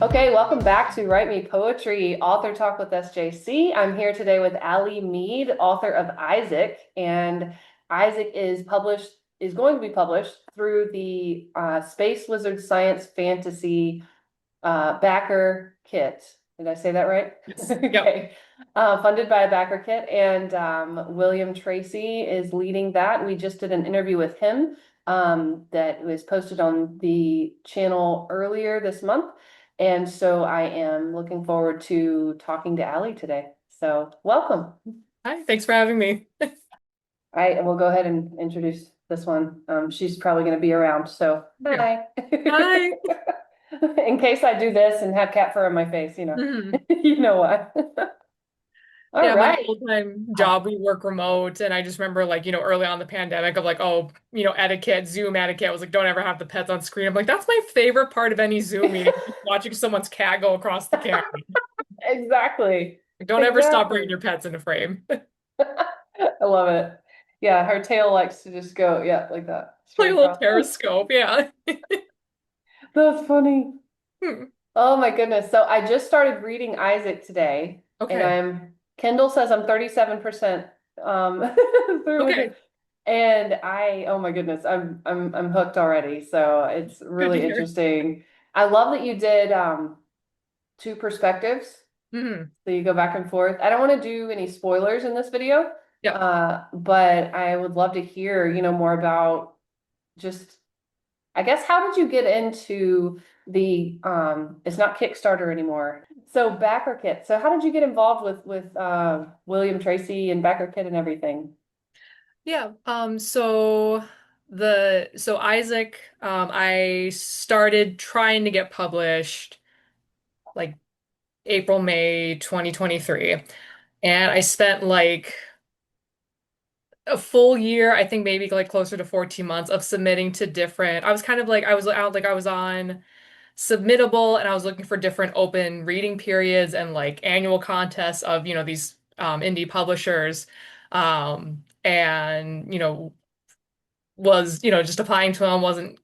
Okay, welcome back to Write Me Poetry, Author Talk with SJC. I'm here today with Allee Mead, author of Isaac, and Isaac is going to be published through the Space Wizard Science Fantasy backer kit. Did I say that right? Yes. Yep. Okay. Funded by a backer kit, and William Tracy is leading that. We just did an interview with him that was posted on the channel earlier this month. And so I am looking forward to talking to Allie today. So welcome. Hi, thanks for having me. I will go ahead and introduce this one. She's probably going to be around. So Yeah. hi. Hi. In case I do this and have cat fur on my face, Mhm. you know what? All Yeah, my right. full-time job, we work remote, and I just remember early on the pandemic of etiquette, Zoom etiquette was like, don't ever have the pets on screen. I'm like, that's my favorite part of any Zoom meeting, just watching someone's cat go across the camera. Exactly. Like, don't ever stop bringing Exactly. your pets into frame. I love it. Yeah, her tail likes to just go, yeah, like that, Like straight a little across. periscope, yeah. That's funny. Hmm. Oh my goodness. So I just started reading Isaac today, and Okay. Kindle says I'm 37% through with Okay. it. And oh my goodness, I'm hooked already. So it's Good to really hear. interesting. I love that you did two perspectives. Hmm. So you go back and forth. I don't want to do any spoilers in this video, Yep. but I would love to hear, more about just, I guess, how did you get into the it's not Kickstarter anymore. So Backer Kit. So how did you get involved with William Tracy and Backer Kit and everything? Yeah. So Isaac, I started trying to get published like April, May 2023. And I spent like a full year, I think maybe like closer to 14 months of submitting to different. I was kind of like I was out like I was on Submittable and I was looking for different open reading periods and like annual contests of, these indie publishers. And was, just applying to them, wasn't,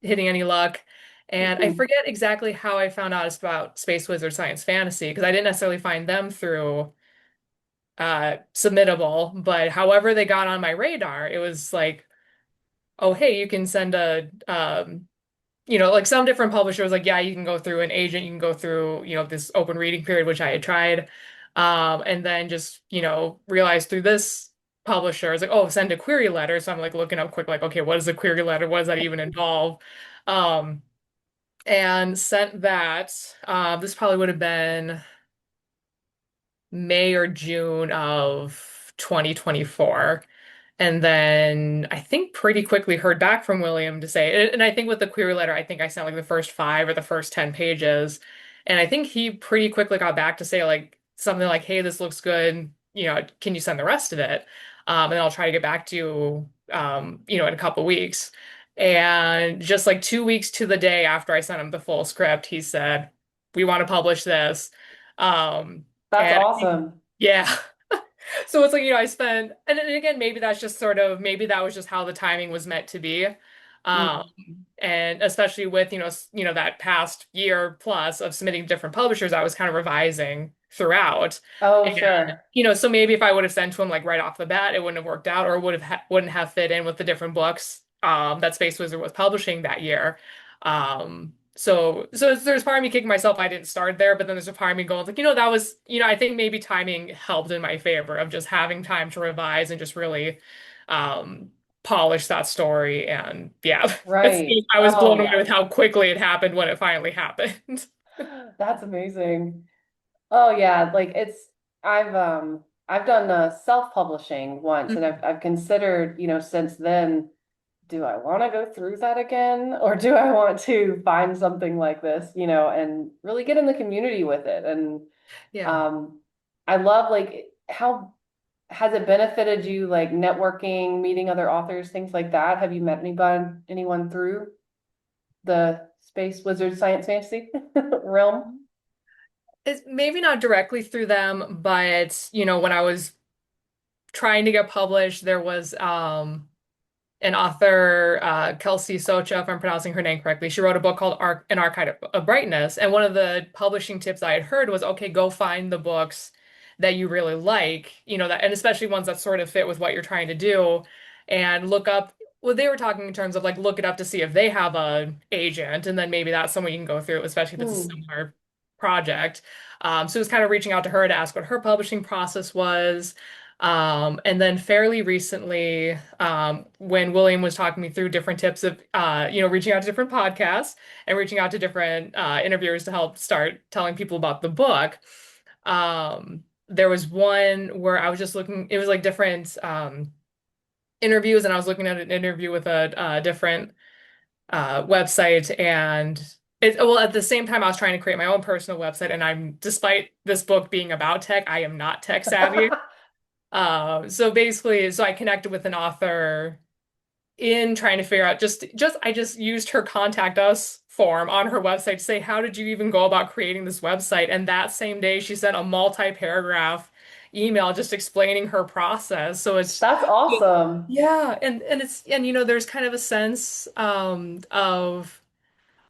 hitting any luck. And I Mhm. forget exactly how I found out about Space Wizard Science Fantasy because I didn't necessarily find them through Submittable, but however they got on my radar, it was like, oh, hey, you can send like some different publishers, like, yeah, you can go through an agent, you can go through, this open reading period, which I had tried. And then just, realized through this publisher, it's like, oh, send a query letter. So I'm like looking up quick, like, okay, what is a query letter? What does that even involve? Um, and sent that. This probably would have been May or June of 2024. And then I think pretty quickly heard back from William to say, and I think with the query letter, I think I sent like the first five or the first 10 pages. And I think he pretty quickly got back to say like something like, hey, this looks good. Can you send the rest of it? And I'll try to get back to you, in a couple weeks. And just like 2 weeks to the day after I sent him the full script, he said, we want to publish this. Um, That's and I think, awesome. yeah. So it's like, I spent, and again, maybe that's just sort of, maybe that was just how the timing was meant to be. Um, Mm. and especially with, that past year plus of submitting to different publishers, I was kind of revising throughout. Oh, And, sure. so maybe if I would have sent to him like right off the bat, it wouldn't have worked out or wouldn't have fit in with the different books that Space Wizard was publishing that year. So there's part of me kicking myself I didn't start there, but then there's a part of me going like, that was, I think maybe timing helped in my favor of just having time to revise and just really um polish that story. And yeah, Right. I was Oh, blown away yeah. with how quickly it happened when it finally happened. That's amazing. Oh yeah, like I've done self-publishing once, and I've considered, since then, do I want to go through that again, or do I want to find something like this, and really get in the community with it? And Yeah. um I love, like, how has it benefited you, like networking, meeting other authors, things like that? Have you met anyone through the Space Wizard Science Fantasy realm? It's maybe not directly through them, but when I was trying to get published, there was an author, Kelsey Socha, if I'm pronouncing her name correctly. She wrote a book called An Archive of Brightness. And one of the publishing tips I had heard was, okay, go find the books that you really like, that, and especially ones that sort of fit with what you're trying to do, and look up. Well, they were talking in terms of like look it up to see if they have a agent, and then maybe that's someone you can go through, especially if it's a Hmm. similar project. So it was kind of reaching out to her to ask what her publishing process was. And then fairly recently, when William was talking me through different tips of, reaching out to different podcasts and reaching out to different interviewers to help start telling people about the book, there was one where I was just looking, it was like different interviews, and I was looking at an interview with a different website, and well, at the same time, I was trying to create my own personal website, and despite this book being about tech, I am not tech savvy. So basically, so I connected with an author in trying to figure out I just used her contact us form on her website to say, how did you even go about creating this website? And that same day, she sent a multi-paragraph email just explaining her process. So it's That's awesome. yeah, and there's kind of a sense of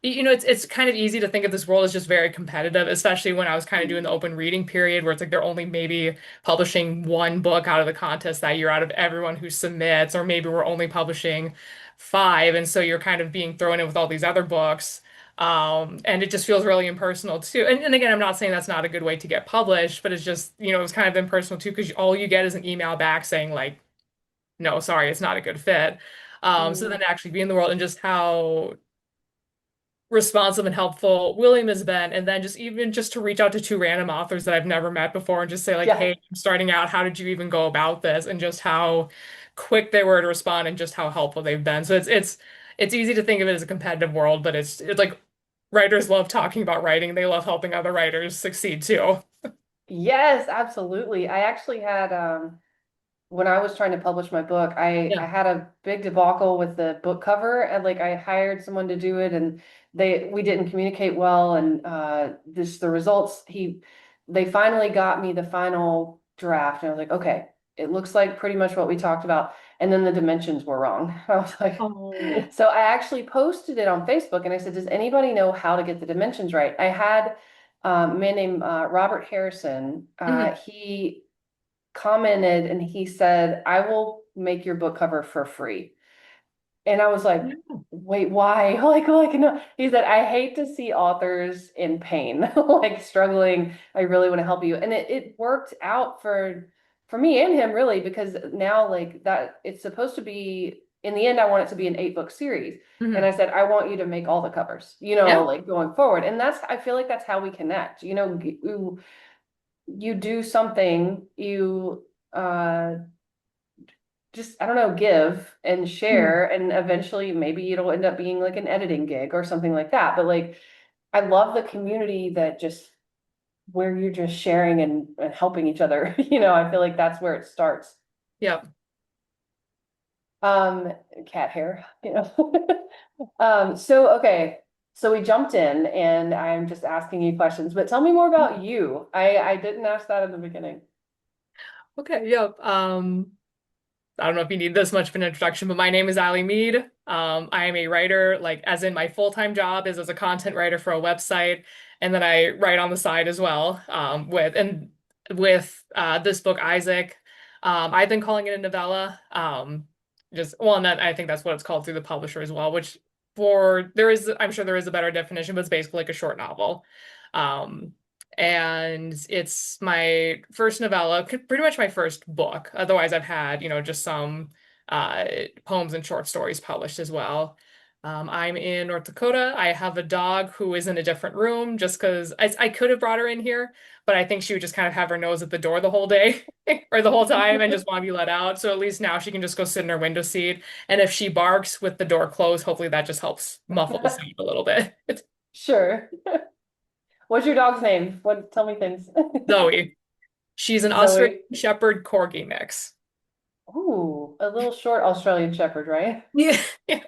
it's kind of easy to think of this world as just very competitive, especially when I was kind of doing the open reading period where it's like they're only maybe publishing one book out of the contest that year out of everyone who submits, or maybe we're only publishing five, and so you're kind of being thrown in with all these other books. And it just feels really impersonal too. And again, I'm not saying that's not a good way to get published, but it's just, it was kind of impersonal too, because all you get is an email back saying like, no, sorry, it's not a good fit. So then Mm. to actually be in the world and just how responsive and helpful William has been, and then just to reach out to two random authors that I've never met before and just say like, Yeah. hey, I'm starting out, how did you even go about this? And just how quick they were to respond and just how helpful they've been. So it's easy to think of it as a competitive world, but it's like writers love talking about writing. They love helping other writers succeed too. Yes, absolutely. I actually had when I was trying to publish my book, I Yeah. had a big debacle with the book cover, and like I hired someone to do it, and we didn't communicate well, and the results they finally got me the final draft, and I was like, okay, it looks like pretty much what we talked about, and then the dimensions were wrong. I was like, Oh. so I actually posted it on Facebook, and I said, does anybody know how to get the dimensions right? I had a man named Robert Harrison. Mhm. He commented and he said, I will make your book cover for free. And I was like, Yeah. wait, why? Like, no. He said, I hate to see authors in pain, like struggling. I really want to help you. And it worked out for me and him really, because now like that it's supposed to be in the end, I want it to be an 8 book series. And Mhm. I said, I want you to make all the covers, Yeah. like going forward. And I feel like that's how we connect. You do something, you just I don't know, give and Mhm. share, and eventually maybe it'll end up being like an editing gig or something like that. But like I love the community that just where you're just sharing and helping each other. I feel like that's where it starts. Yeah. Um, cat hair, So okay, so we jumped in and I'm just asking you questions, but tell me more about you. I didn't ask that in the beginning. Okay. Yeah. I don't know if you need this much of an introduction, but my name is Allie Mead. I am a writer, like as in my full-time job is as a content writer for a website, and then I write on the side as well. With this book, Isaac, I've been calling it a novella. Just well, and that I think that's what it's called through the publisher as well. Which I'm sure there is a better definition, but it's basically like a short novel. Um, and it's my first novella, pretty much my first book. Otherwise, I've had, just some uh, poems and short stories published as well. I'm in North Dakota. I have a dog who is in a different room just because I could have brought her in here, but I think she would just kind of have her nose at the door the whole day or the whole time and just want to be let out. So at least now she can just go sit in her window seat. And if she barks with the door closed, hopefully that just helps muffle the sound a little bit. Sure. What's your dog's name? Tell me things. Zoe. She's an Australian Zoe. Shepherd Corgi mix. Ooh, a little short Australian Shepherd, right? Yeah, yeah,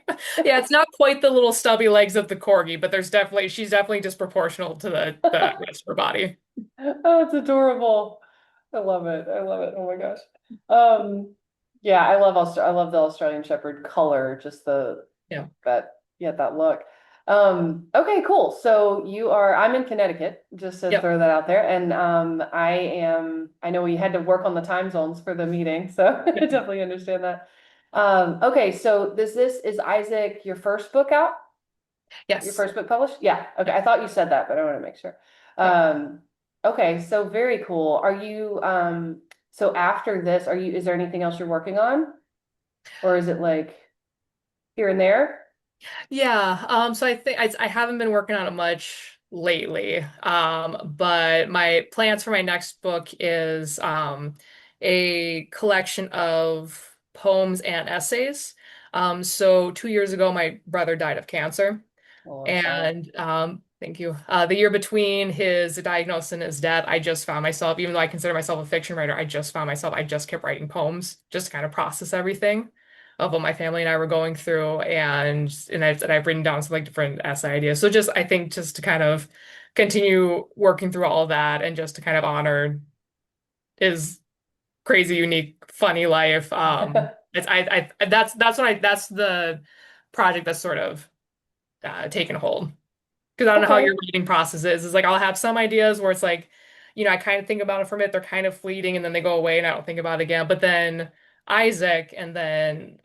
yeah. It's not quite the little stubby legs of the corgi, but she's definitely disproportional to the rest of her body. Oh, it's adorable. I love it. I love it. Oh my gosh. Um, Yeah, I love the Australian Shepherd color, just the Yeah. that yeah, that look. Okay, cool. So I'm in Connecticut, just to Yep. throw that out there. And I know we had to work on the time zones for the meeting, so I Yep. definitely understand that. Okay, so is Isaac your first book out? Your Yes. first book published? Yeah. Okay, Yep. I thought you said that, but I want to make sure. Yep. Okay, so very cool. So after this, is there anything else you're working on? Or is it like here and there? Yeah, so I think I haven't been working on it much lately. But my plans for my next book is a collection of poems and essays. So 2 years ago, my brother died of cancer. Oh, I'm sorry. And thank you. The year between his diagnosis and his death, I just found myself, even though I consider myself a fiction writer, I just kept writing poems just to kind of process everything of what my family and I were going through, and I've written down some like different essay ideas. So just I think just to kind of continue working through all of that and just to kind of honor his crazy, unique, funny life. That's the project that's sort of taken hold. Because I don't know how Okay. your reading process is. It's like I'll have some ideas where it's like, I kind of think about it for a minute, they're kind of fleeting, and then they go away, and I don't think about it again. But then Isaac, and then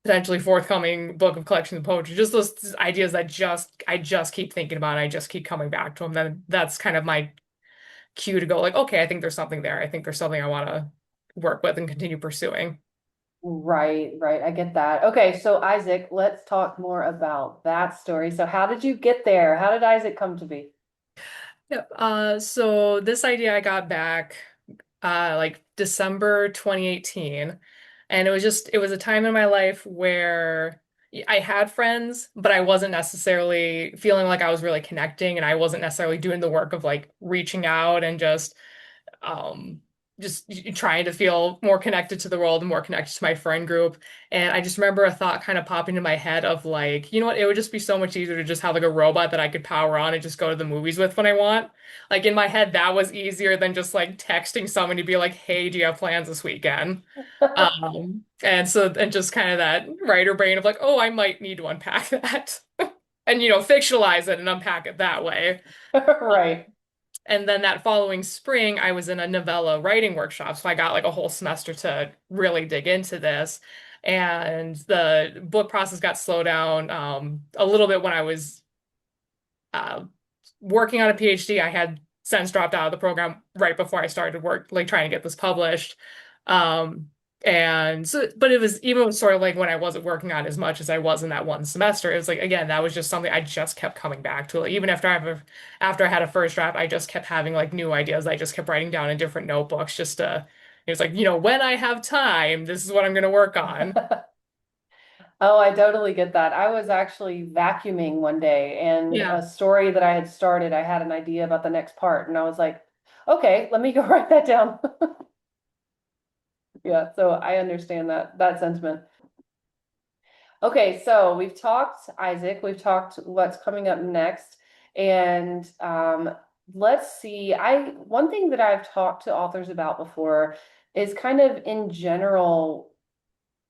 potentially forthcoming book of collections of poetry, just those ideas that just I just keep thinking about, and I just keep coming back to them. Then that's kind of my cue to go like, okay, I think there's something there. I think there's something I want to work with and continue pursuing. Right, right. I get that. Okay, so Isaac, let's talk more about that story. So how did you get there? How did Isaac come to be? Yep. So this idea I got back like December 2018. And it was a time in my life where I had friends, but I wasn't necessarily feeling like I was really connecting, and I wasn't necessarily doing the work of like reaching out and um just trying to feel more connected to the world and more connected to my friend group. And I just remember a thought kind of popping into my head of like, you know what, it would just be so much easier to just have like a robot that I could power on and just go to the movies with when I want. Like in my head, that was easier than just like texting someone to be like, hey, do you have plans this weekend? And just kind of that writer brain of like, oh, I might need to unpack that. And fictionalize it and unpack it that way. Right. And then that following spring, I was in a novella writing workshop. So I got like a whole semester to really dig into this. And the book process got slowed down a little bit when I was uh, working on a PhD. I had since dropped out of the program right before I started work, like trying to get this published. Um, and so, but it was even sort of like when I wasn't working on as much as I was in that one semester, it was like, again, that was just something I just kept coming back to. Like, even after I had a first draft, I just kept having like new ideas. I just kept writing down in different notebooks just to, it was like, when I have time, this is what I'm going to work on. Oh, I totally get that. I was actually vacuuming one day and Yeah. a story that I had started, I had an idea about the next part and I was like, okay, let me go write that down. Yeah, so I understand that sentiment. Okay, so we've talked Isaac, we've talked what's coming up next, and let's see. I One thing that I've talked to authors about before is kind of in general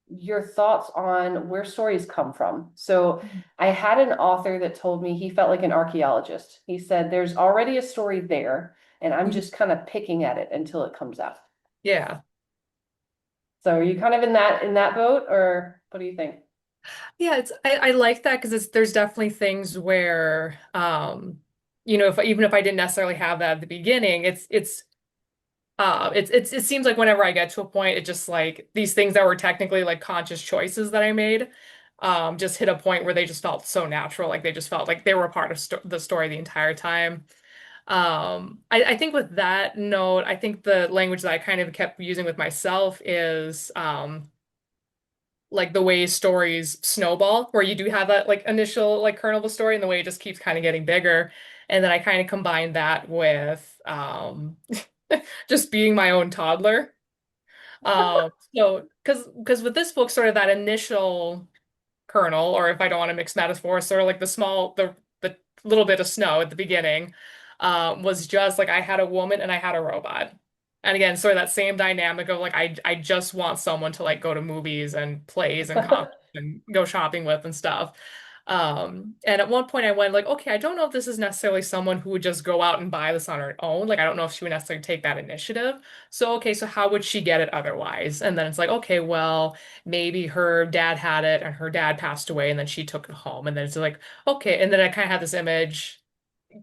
your thoughts on where stories come from. So I had an author that told me he felt like an archaeologist. He said there's already a story there, and I'm Mhm. just kind of picking at it until it comes out. Yeah. So are you kind of in that boat, or what do you think? Yeah, I like that because there's definitely things where if even if I didn't necessarily have that at the beginning, it seems like whenever I get to a point, it just like these things that were technically like conscious choices that I made just hit a point where they just felt so natural, like they just felt like they were a part of the story the entire time. I think with that note, I think the language that I kind of kept using with myself is like the way stories snowball, where you do have that like initial like kernel of a story, and the way it just keeps kind of getting bigger. And then I kind of combine that with just being my own toddler. So because with this book, sort of that initial kernel, or if I don't want to mix metaphors, sort of like the little bit of snow at the beginning, was just like I had a woman and I had a robot. And again, sort of that same dynamic of like I just want someone to like go to movies and plays and concerts and go shopping with and stuff. And at one point I went like, okay, I don't know if this is necessarily someone who would just go out and buy this on her own. Like I don't know if she would necessarily take that initiative. So okay, so how would she get it otherwise? And then it's like, okay, well, maybe her dad had it and her dad passed away and then she took it home. And then it's like, okay, and then I kind of had this image,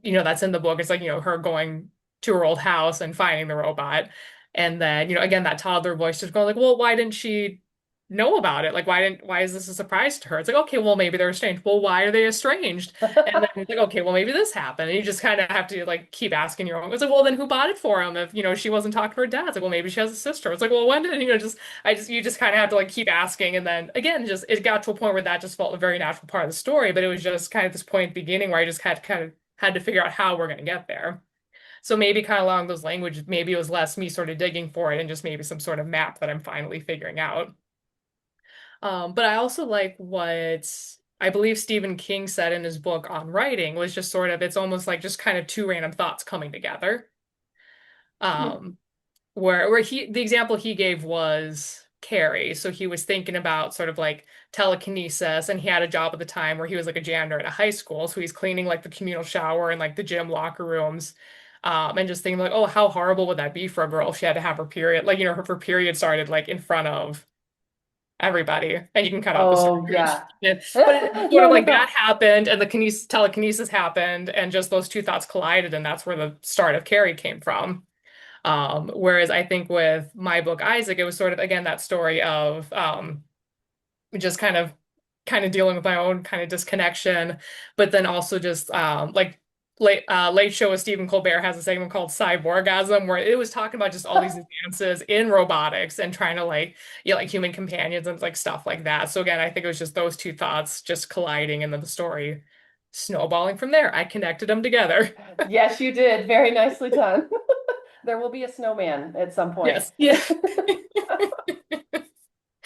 that's in the book. It's like, her going to her old house and finding the robot. And then, again, that toddler voice just going like, well, why didn't she know about it? Like, why is this a surprise to her? It's like, okay, well, maybe they're estranged. Well, why are they estranged? And then it's like, okay, well, maybe this happened. And you just kind of have to like keep asking your own. It's like, well, then who bought it for him? If, she wasn't talking to her dad. It's like, well, maybe she has a sister. It's like, well, when did, you just kind of have to like keep asking. And then again, just, it got to a point where that just felt a very natural part of the story. But it was just kind of this point at the beginning where I just had to figure out how we're going to get there. So maybe kind of along those languages, maybe it was less me sort of digging for it and just maybe some sort of map that I'm finally figuring out. But I also like what I believe Stephen King said in his book on writing was just sort of, it's almost like just kind of two random thoughts coming together. Um, where the example he gave was Carrie. So he was thinking about sort of like telekinesis, and he had a job at the time where he was like a janitor at a high school. So he's cleaning like the communal shower and like the gym locker rooms. And just thinking like, oh, how horrible would that be for a girl if she had to have her period? Like, her period started like in front of everybody, and you can cut out the Oh, surgery. yeah. But it's sort No, of no, like no. that happened, and the telekinesis happened, and just those two thoughts collided, and that's where the start of Carrie came from. Whereas I think with my book Isaac, it was sort of again that story of just kind of dealing with my own kind of disconnection, but then also just like Late Show with Stephen Colbert has a segment called Cyborgasm where it was talking about just all these advances in robotics and trying to like like human companions and like stuff like that. So again, I think it was just those two thoughts just colliding and then the story snowballing from there. I connected them together. Yes, you did. Very nicely done. There will be a snowman at some point. Yes. Yeah.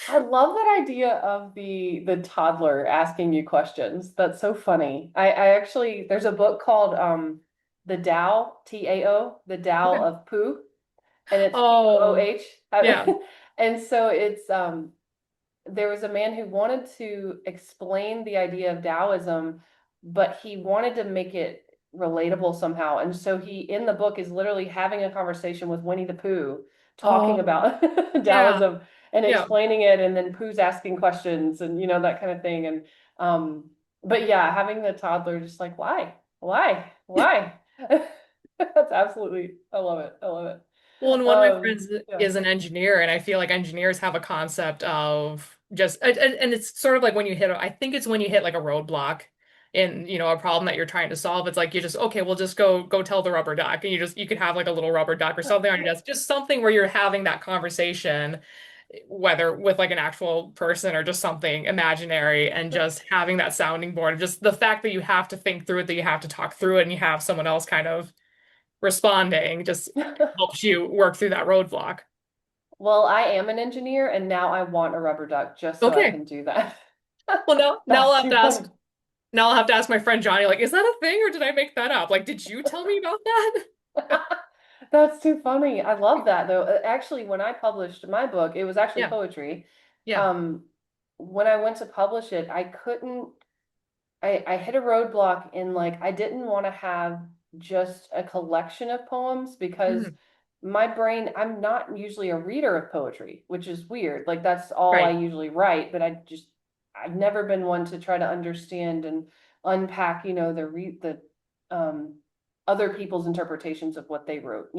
I love that idea of the toddler asking you questions. That's so funny. I actually there's a book called The Tao, Tao, The Tao Okay. of Pooh, and it's Oh, Pooh. yeah. And so it's there was a man who wanted to explain the idea of Taoism, but he wanted to make it relatable somehow. And so he, in the book, is literally having a conversation with Winnie the Pooh, talking Oh, about yeah. Taoism and Yeah. explaining it, and then Pooh's asking questions and that kind of thing. And but yeah, having the toddler just like, why? That's absolutely, I love it. I love it. Well, and one of my friends Yeah. is an engineer, and I feel like engineers have a concept of just, and it's sort of like when you hit, I think it's when you hit like a roadblock in, a problem that you're trying to solve. It's like you just, okay, well, just go tell the rubber duck, and you could have like a little rubber duck or something on your desk, just something where you're having that conversation, whether with like an actual person or just something imaginary, and just having that sounding board, just the fact that you have to think through it, that you have to talk through it, and you have someone else kind of responding just helps you work through that roadblock. Well, I am an engineer and now I want a rubber duck just so I Okay. can do that. Well, now That's I'll have too to ask. funny. Now I'll have to ask my friend Johnny, like, is that a thing or did I make that up? Like, did you tell me about that? That's too funny. I love that though. Actually, when I published my book, it was actually Yeah. poetry. Yeah. Um, when I went to publish it, I couldn't I hit a roadblock in like I didn't want to have just a collection of poems because Mhm. my brain, I'm not usually a reader of poetry, which is weird. Like that's all I Right. usually write, but I've never been one to try to understand and unpack, the um other people's interpretations of what they wrote.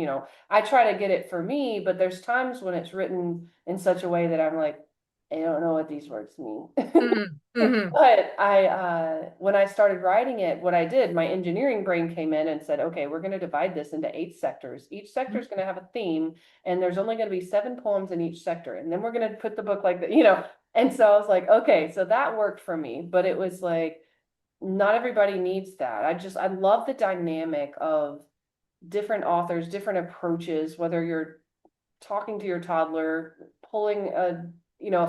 I try to get it for me, but there's times when it's written in such a way that I'm like, I don't know what these words mean. Mhm. Mhm. But when I started writing it, what I did, my engineering brain came in and said, okay, we're going to divide this into 8 sectors. Each sector is going to have a theme, and there's only going to be 7 poems in each sector. And then we're going to put the book like that. And so I was like, okay, so that worked for me. But it was like, not everybody needs that. I love the dynamic of different authors, different approaches, whether you're talking to your toddler, pulling a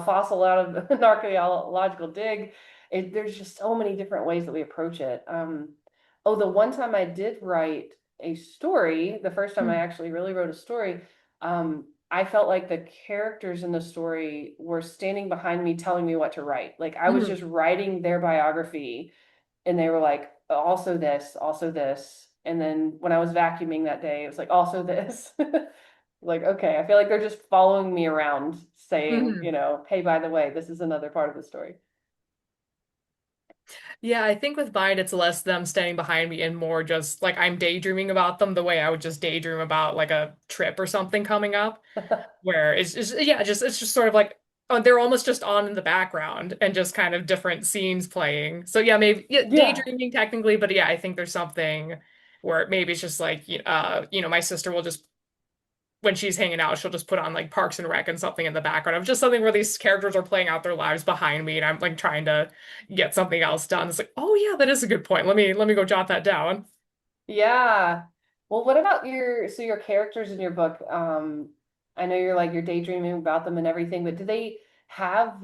fossil out of an archaeological dig. There's just so many different ways that we approach it. Oh, the one time I did write a story, the first time I Mhm. actually really wrote a story, I felt like the characters in the story were standing behind me telling me what to write. Like I was Mhm. just writing their biography and they were like, also this, also this. And then when I was vacuuming that day, it was like, also this. Like, okay, I feel like they're just following me around saying, Mhm. hey, by the way, this is another part of the story. Yeah, I think with Bind, it's less them standing behind me and more just like I'm daydreaming about them the way I would just daydream about like a trip or something coming up, where yeah, just it's just sort of like oh, they're almost just on in the background and just kind of different scenes playing. So yeah, maybe yeah, Yeah. daydreaming technically, but yeah, I think there's something where maybe it's just like my sister will just when she's hanging out, she'll just put on like Parks and Rec and something in the background of just something where these characters are playing out their lives behind me, and I'm like trying to get something else done. It's like, oh yeah, that is a good point. Let me go jot that down. Yeah. Well, what about your characters in your book? I know you're daydreaming about them and everything, but do they have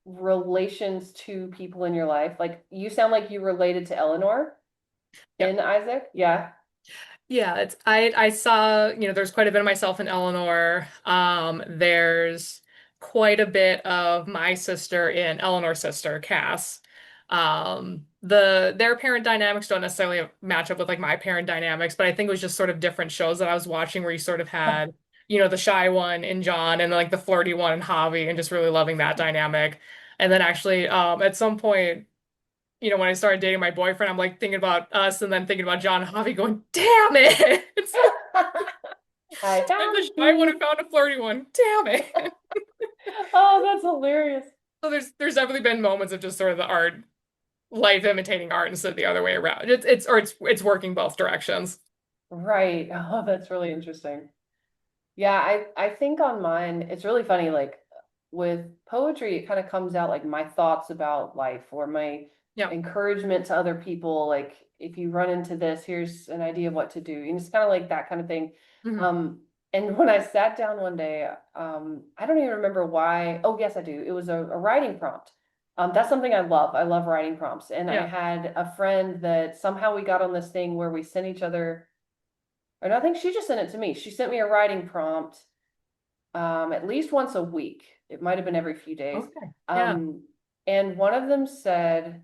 relations to people in your life? Like you sound like you related to Eleanor Yeah. in Isaac. Yeah. Yeah, it's I saw, there's quite a bit of myself and Eleanor. There's quite a bit of my sister in Eleanor's sister, Cass. Their parent dynamics don't necessarily match up with like my parent dynamics, but I think it was just sort of different shows that I was watching where you sort of had, the shy one in John and like the flirty one in Javi and just really loving that dynamic. And then actually, at some point when I started dating my boyfriend, I'm like thinking about us and then thinking about John and Javi going, damn it! I I'm the found shy one who you. found a flirty one. Damn it. Oh, that's hilarious. So there's definitely been moments of just sort of the art, life imitating art instead of the other way around. It's working both directions. Right. Oh, that's really interesting. Yeah, I think on mine, it's really funny, like with poetry, it kind of comes out like my thoughts about life or my Yeah. encouragement to other people. Like if you run into this, here's an idea of what to do. And it's kind of like that kind of thing. Hmm. Um, and when I sat down one day, I don't even remember why. Oh, yes, I do. It was a writing prompt. That's something I love. I love writing prompts. And I Yeah. had a friend that somehow we got on this thing where we sent each other, or no, I think she just sent it to me. She sent me a writing prompt at least once a week. It might have been every few days. Okay. Yeah. Um, and one of them said,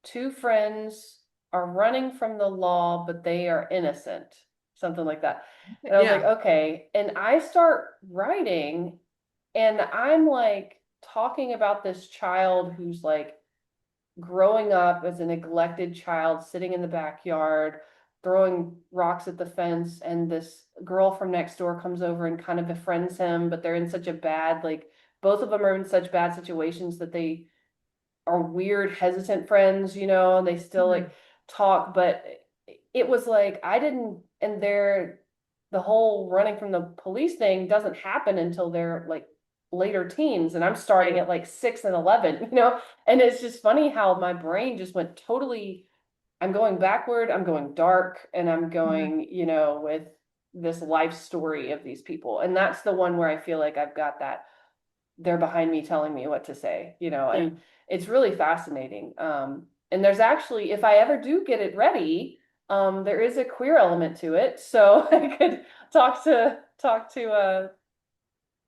two friends are running from the law, but they are innocent, something like that. And I was like, Yeah. okay. And I start writing, and I'm like talking about this child who's like growing up as a neglected child, sitting in the backyard, throwing rocks at the fence, and this girl from next door comes over and kind of befriends him, but they're in such a bad, like, both of them are in such bad situations that they are weird, hesitant friends, and they still Hmm. like talk, but it was like I didn't, and the whole running from the police thing doesn't happen until they're like later teens, and I'm starting Right. at like 6 and 11, and it's just funny how my brain just went totally, I'm going backward, I'm going dark, and I'm Hmm. going, with this life story of these people. And that's the one where I feel like I've got that they're behind me telling me what to say, Yeah. and it's really fascinating. And there's actually, if I ever do get it ready, there is a queer element to it. So I could talk to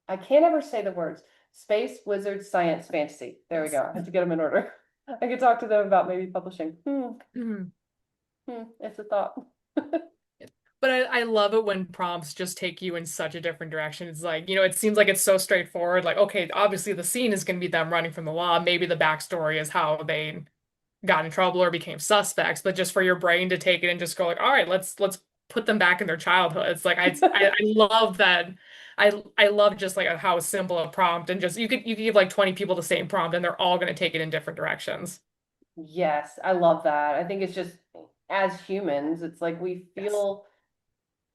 I can't ever say the words space, wizard, science, fantasy. There we Yes. go. I have to get them in order. I could talk to them about maybe publishing. Mhm. It's a thought. But I love it when prompts just take you in such a different direction. It's like, it seems like it's so straightforward. Like, okay, obviously the scene is going to be them running from the law. Maybe the backstory is how they got in trouble or became suspects. But just for your brain to take it and just go like, all right, let's put them back in their childhood. It's like I love that. I love just like how simple a prompt and just you could give like 20 people the same prompt and they're all going to take it in different directions. Yes, I love that. I think it's just as humans, it's like Yes.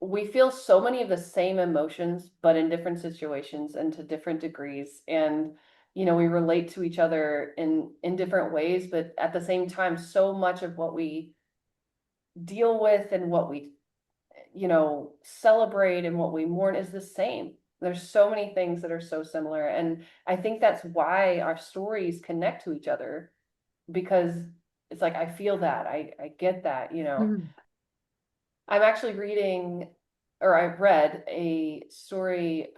we feel so many of the same emotions, but in different situations and to different degrees. And, we relate to each other in different ways, but at the same time, so much of what we deal with and what we, celebrate and what we mourn is the same. There's so many things that are so similar. And I think that's why our stories connect to each other, because it's like I feel that, I get that. Mhm. I'm actually reading. or I read a story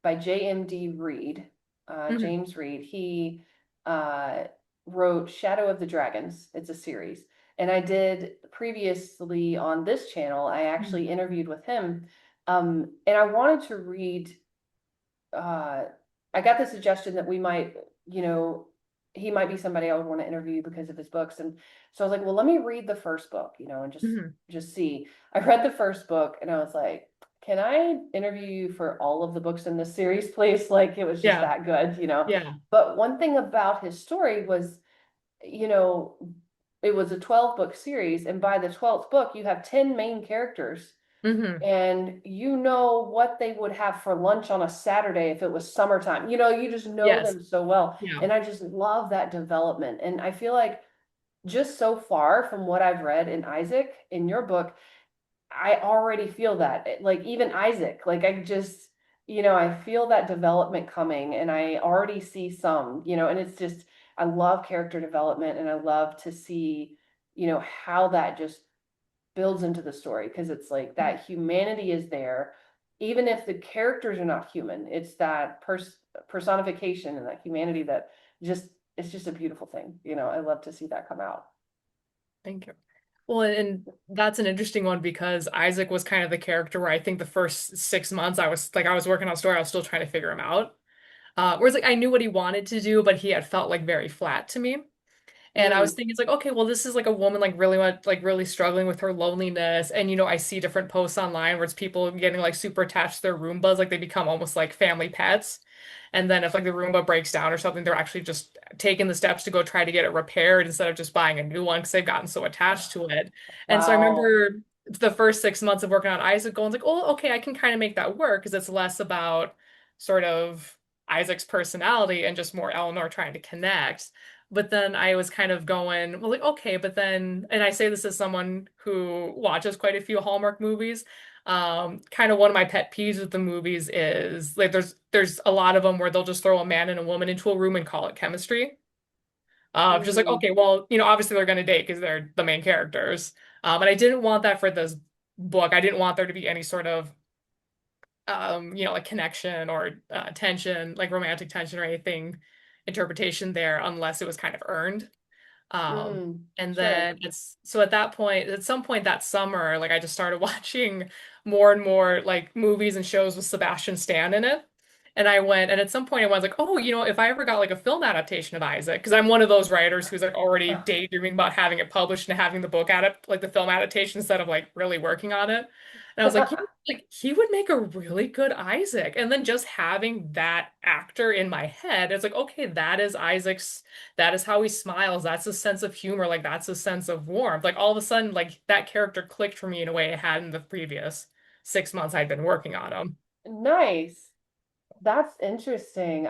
by JMD Reed, Mhm. James Reed. He uh, wrote Shadow of the Dragons. It's a series. And I did previously on this channel, I Mhm. actually interviewed with him. And I wanted to read, uh, I got the suggestion that we might, you know, he might be somebody I would want to interview because of his books. And so I was like, well, let me read the first book, and Mhm. just see. I read the first book and I was like, can I interview you for all of the books in this series, please? Like it was just Yeah. that good. Yeah. But one thing about his story was, you know, it was a 12 book series, and by the 12th book, you have 10 main characters Hmm. and you know what they would have for lunch on a Saturday if it was summertime. You just know Yes. them so well. Yeah. And I just love that development. And I feel like just so far from what I've read in Isaac, in your book, I already feel that. Like even Isaac, like I just, I feel that development coming and I already see some, and it's just, I love character development and I love to see, how that just builds into the story because it's like that humanity is there even if the characters are not human. It's that personification and that humanity that just it's just a beautiful thing. I love to see that come out. Thank you. Well, and that's an interesting one because Isaac was kind of the character where I think the first 6 months I was working on a story, I was still trying to figure him out. Whereas like I knew what he wanted to do, but he had felt like very flat to me. And I was Mm, thinking, it's like, okay, well, this is like a woman like really much like really struggling with her loneliness. And I see different posts online where it's people getting like super attached to their Roombas, like they become almost like family pets. And then if like the Roomba breaks down or something, they're actually just taking the steps to go try to get it repaired instead of just buying a new one because they've gotten so attached to it. And so I wow. remember the first 6 months of working on Isaac going like, oh, okay, I can kind of make that work because it's less about sort of Isaac's personality and just more Eleanor trying to connect. But then I was kind of going, well, like, okay, but then, and I say this as someone who watches quite a few Hallmark movies. Kind of one of my pet peeves with the movies is like there's a lot of them where they'll just throw a man and a woman into a room and call it chemistry. Just like, Mm, okay, well, obviously they're gonna date because they're the main characters. And I didn't want that for this book. I didn't want there to be any sort of like connection or tension, like romantic tension or anything interpretation there unless it was kind of earned. And sure. then it's so at that point, at some point that summer, like I just started watching more and more like movies and shows with Sebastian Stan in it. And I went, and at some point I was like, oh, if I ever got like a film adaptation of Isaac, because I'm one of those writers who's like already daydreaming about having it published and having the book like the film adaptation instead of like really working on it. And I was like, he would make a really good Isaac. And then just having that actor in my head, it's like, okay, that is how he smiles. That's a sense of humor. Like that's a sense of warmth. Like all of a sudden, like that character clicked for me in a way it had in the previous 6 months I'd been working on him. Nice. That's interesting.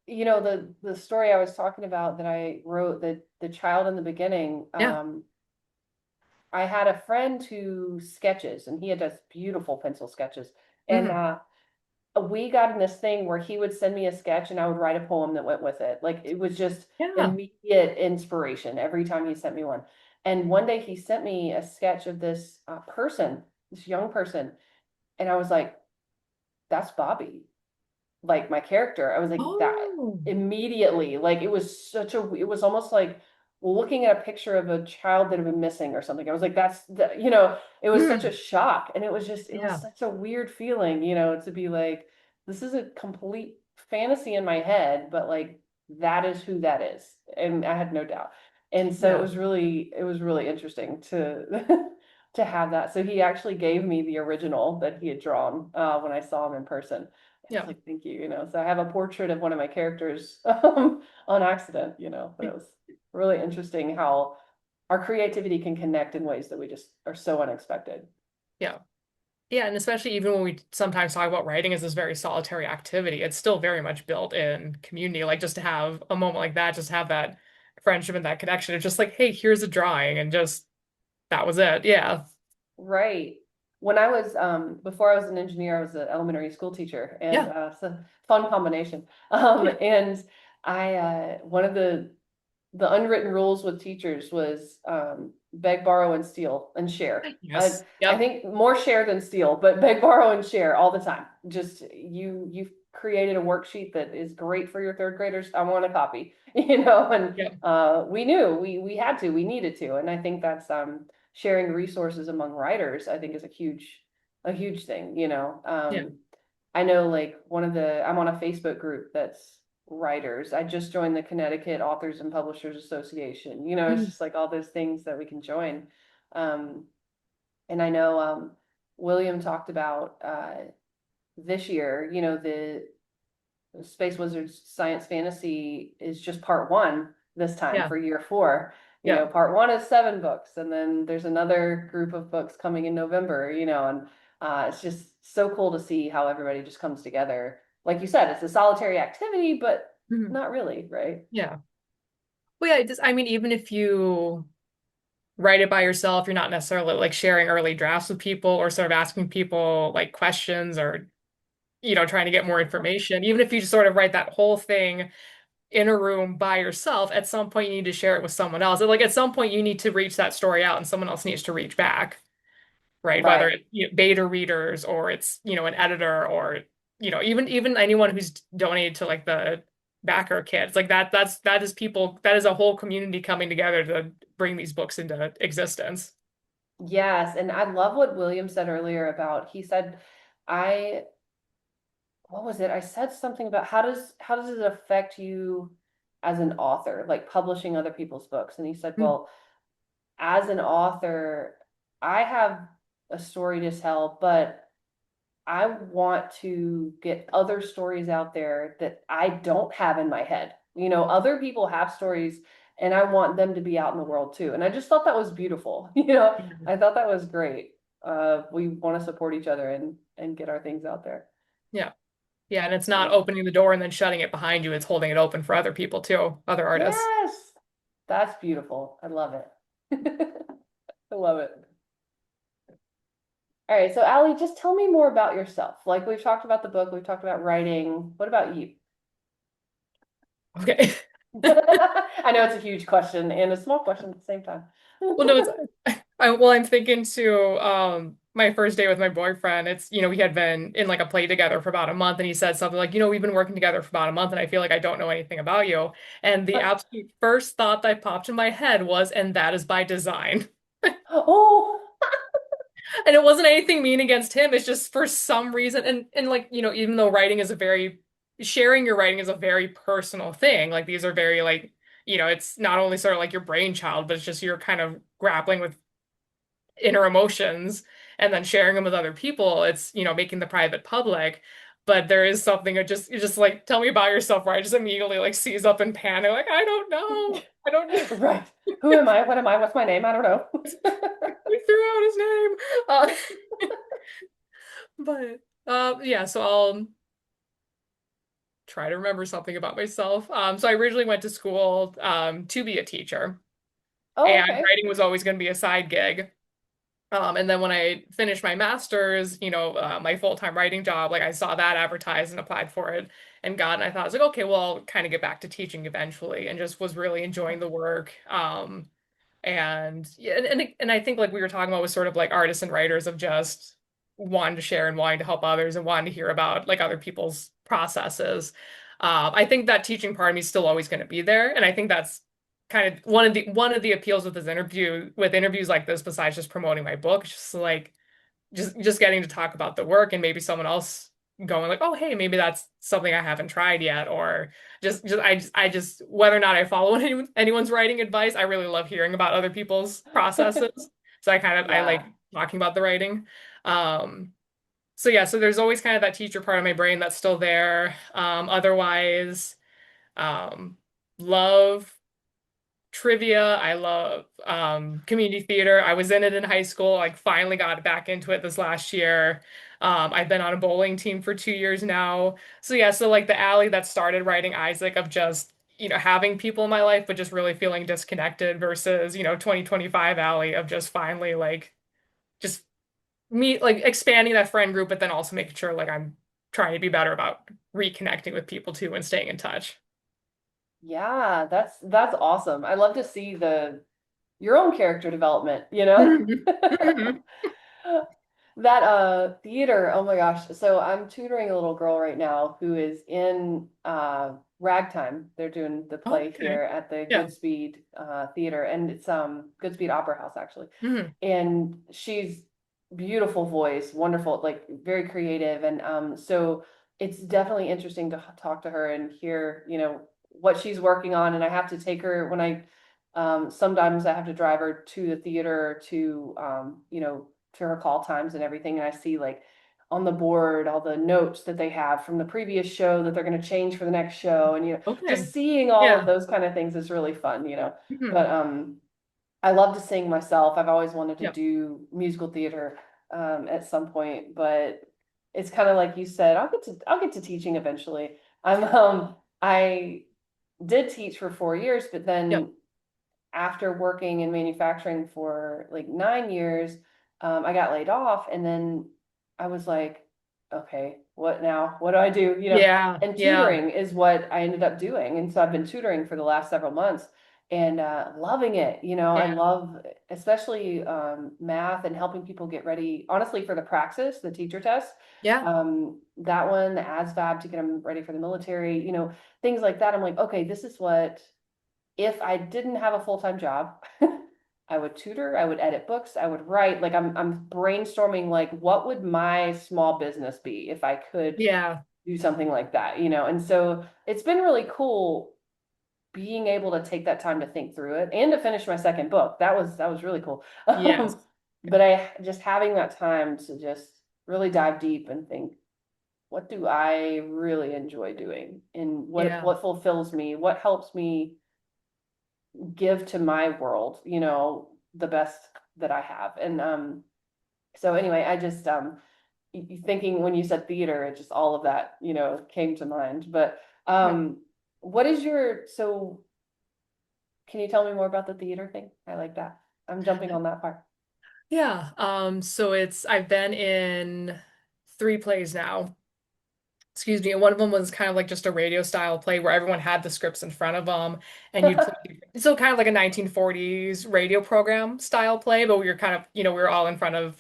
The story I was talking about that I wrote, the child in the beginning, Yeah. I had a friend who sketches and he had does beautiful pencil sketches. And Hmm. we got in this thing where he would send me a sketch and I would write a poem that went with it. Like it was just Yeah. immediate inspiration every time he sent me one. And one day he sent me a sketch of this person, this young person, and I was like, that's Bobby, like my character. I was like that Oh. immediately. Like it was almost like looking at a picture of a child that had been missing or something. I was like, it was such a Hmm. shock. And it was Yeah. such a weird feeling, to be like, this is a complete fantasy in my head, but like that is who that is. And I had no doubt. And so Yeah. it was really interesting to to have that. So he actually gave me the original that he had drawn when I saw him in person. I was Yeah. like, thank you. So I have a portrait of one of my characters on accident, but it was really interesting how our creativity can connect in ways that we just are so unexpected. Yeah. Yeah. And especially even when we sometimes talk about writing as this very solitary activity, it's still very much built in community. Like just to have a moment like that, just have that friendship and that connection. It's just like, hey, here's a drawing and just that was it. Yeah. Right. When I was before I was an engineer, I was an elementary school teacher, and Yeah. it's a fun combination. Yeah. And I one of the unwritten rules with teachers was beg, borrow, and steal and share. Yes. I Yep. think more share than steal, but beg, borrow, and share all the time. Just you've created a worksheet that is great for your third graders. I want a copy, and Yep. we had to, we needed to. And I think that's sharing resources among writers, I think is a huge thing. Yeah. I know like I'm on a Facebook group that's writers. I just joined the Connecticut Authors and Publishers Association. It's Mhm. just like all those things that we can join. Um, and I know William talked about this year, the Space Wizards Science Fantasy is just part one this time Yeah. for year four. Yeah. Part one is 7 books, and then there's another group of books coming in November, and it's just so cool to see how everybody just comes together. Like you said, it's a solitary activity, but Mhm. not really, right? Yeah. Well, yeah, I mean, even if you write it by yourself, you're not necessarily like sharing early drafts with people or sort of asking people like questions or, trying to get more information. Even if you just sort of write that whole thing in a room by yourself, at some point you need to share it with someone else. Like at some point you need to reach that story out and someone else needs to reach back, right? Whether Right. it's beta readers or it's, an editor or, even anyone who's donated to like the backer kids. Like that is people, that is a whole community coming together to bring these books into existence. Yes, and I love what William said earlier about he said, I what was it? I said something about how does it affect you as an author, like publishing other people's books? And he said, Mm. well, as an author, I have a story to tell, but I want to get other stories out there that I don't have in my head. Other people have stories and I want them to be out in the world too. And I just thought that was beautiful. I thought that was great. We want to support each other and get our things out there. Yeah. Yeah, and it's not So, opening the door and then shutting it behind you. It's holding it open for other people too, other artists. yes, that's beautiful. I love it. I love it. All right, so Allie, just tell me more about yourself. Like we've talked about the book, we've talked about writing. What about you? Okay. I know it's a huge question and a small question at the same time. Well, no, I'm thinking to my first day with my boyfriend. It's, we had been in like a play together for about a month and he said something like, we've been working together for about a month and I feel like I don't know anything about you. And the absolute first thought that popped in my head was, and that is by design. Oh, And it wasn't anything mean against him. It's just for some reason, and like, even though sharing your writing is a very personal thing. Like these are very like, it's not only sort of like your brainchild, but it's just you're kind of grappling with inner emotions and then sharing them with other people. It's, making the private public. But there is something that you just like, tell me about yourself, where I just immediately like seize up in panic, like, I don't know. I don't know. right. Who am I? What am I? What's my name? I don't know. We threw out his name. But yeah, so I'll try to remember something about myself. So I originally went to school to be a teacher, Oh, and okay. writing was always going to be a side gig. And then when I finished my master's, my full-time writing job, like I saw that advertised and applied for it and got it. And I thought I was like, okay, well, I'll kind of get back to teaching eventually, and just was really enjoying the work. And yeah, and I think like we were talking about was sort of like artists and writers of just wanting to share and wanting to help others and wanting to hear about like other people's processes. I think that teaching part of me is still always going to be there, and I think that's kind of one of the appeals with this interview with interviews like this, besides just promoting my book, it's just like just getting to talk about the work and maybe someone else going like, oh, hey, maybe that's something I haven't tried yet, or just whether or not I follow anyone's writing advice, I really love hearing about other people's processes. So I like Yeah. talking about the writing. Um, so yeah, so there's always kind of that teacher part of my brain that's still there. Otherwise, um, love trivia. I love community theater. I was in it in high school. Like finally got back into it this last year. I've been on a bowling team for 2 years now. So yeah, so like the alley that started writing Isaac of just, having people in my life, but just really feeling disconnected versus, 2025 alley of just finally like just me like expanding that friend group, but then also making sure like I'm trying to be better about reconnecting with people too and staying in touch. Yeah, that's awesome. I love to see your own character development, you know? Mhm. Mhm. That theater, oh my gosh. So I'm tutoring a little girl right now who is in ragtime. They're doing the play Okay. here at the Yeah. Goodspeed theater, and it's Goodspeed Opera House actually. Mhm. And she's beautiful voice, wonderful, like very creative. And so it's definitely interesting to talk to her and hear, you know, what she's working on. And I have to take her when I sometimes I have to drive her to the theater to you know, to her call times and everything. And I see like on the board all the notes that they have from the previous show that they're going to change for the next show. And, you know, Okay. just seeing all of Yeah. those kind of things is really fun, you know. Mhm. But I love to sing myself. I've always wanted to Yep. do musical theater at some point, but it's kind of like you said, I'll get to teaching eventually. I did teach for 4 years, but Yep. then after working in manufacturing for like 9 years, I got laid off, and then I was like, okay, what now? What do I do? You know, Yeah. and Yeah. tutoring is what I ended up doing. And so I've been tutoring for the last several months and loving it. You know, I Yeah. love especially math and helping people get ready, honestly, for the praxis, the teacher test. Yeah. That one, the ASVAB to get them ready for the military, you know, things like that. I'm like, okay, this is what if I didn't have a full-time job, I would tutor, I would edit books, I would write, like I'm brainstorming like what would my small business be if I could Yeah. do something like that, you know? And so it's been really cool being able to take that time to think through it and to finish my second book. That was really cool. Yes. But I just having that time to just really dive deep and think, what do I really enjoy doing? And Yeah. what fulfills me? What helps me give to my world, you know, the best that I have. And so anyway, I just thinking when you said theater, it just all of that, you know, came to mind. But Yeah. what is your so can you tell me more about the theater thing? I like that. I'm jumping on that part. Yeah. So I've been in 3 plays now. Excuse me. And one of them was kind of like just a radio style play where everyone had the scripts in front of them and you'd play. So kind of like a 1940s radio program style play, but we were kind of, we were all in front of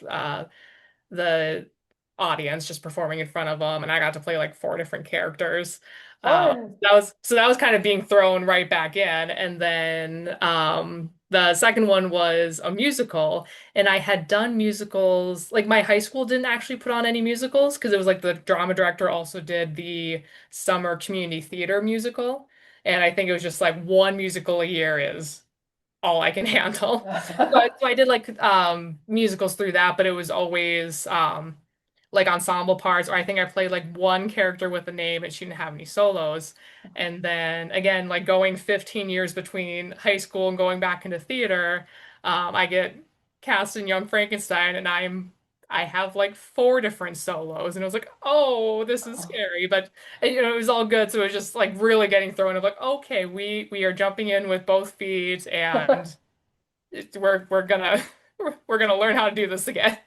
the audience just performing in front of them, and I got to play like 4 different characters. Fun. That was kind of being thrown right back in. And then the second one was a musical, and I had done musicals. Like my high school didn't actually put on any musicals because it was like the drama director also did the summer community theater musical. And I think it was just like one musical a year is all I can handle. So I did like musicals through that, but it was always like ensemble parts, or I think I played like one character with a name and she didn't have any solos. And then again, like going 15 years between high school and going back into theater, I get cast in Young Frankenstein and I have like 4 different solos, and I was like, oh, this is scary, but it was all good. So it was just like really getting thrown of like, okay, we are jumping in with both feet, and we're gonna we're gonna learn how to do this again.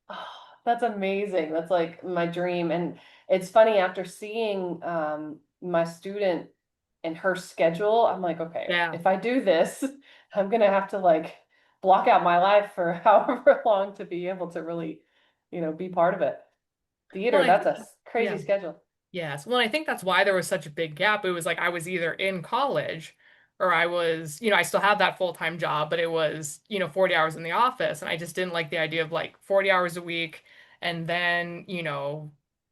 Oh, that's amazing. That's like my dream. And it's funny after seeing my student and her schedule, I'm like, okay, Yeah. if I do this, I'm gonna have to like block out my life for however long to be able to really, you know, be part of it. Well, Theater, I that's think a crazy yeah. schedule. Yes. Well, I think that's why there was such a big gap. It was like I was either in college or I was, I still had that full-time job, but it was, 40 hours in the office. And I just didn't like the idea of like 40 hours a week and then,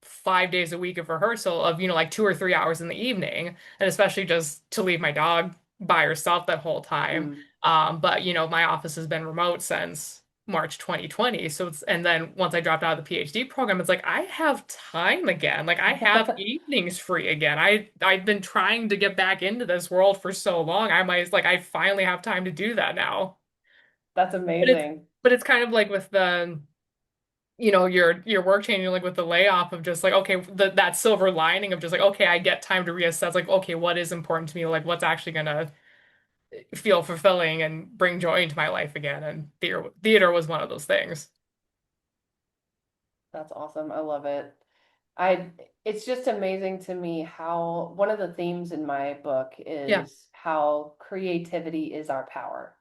5 days a week of rehearsal of, like 2 or 3 hours in the evening. And especially just to leave my dog by herself that whole time. Mm. But, my office has been remote since March 2020. And then once I dropped out of the PhD program, it's like I have time again. Like I have evenings free again. I've been trying to get back into this world for so long. I finally have time to do that now. That's But it's amazing. but it's kind of like with the your work changing, like with the layoff of just like okay, that silver lining of just like okay, I get time to reassess like okay, what is important to me, like what's actually gonna feel fulfilling and bring joy into my life again, and theater was one of those things. That's awesome. I love it. I it's just amazing to me how one of the themes in my book Yeah. is how creativity is our power.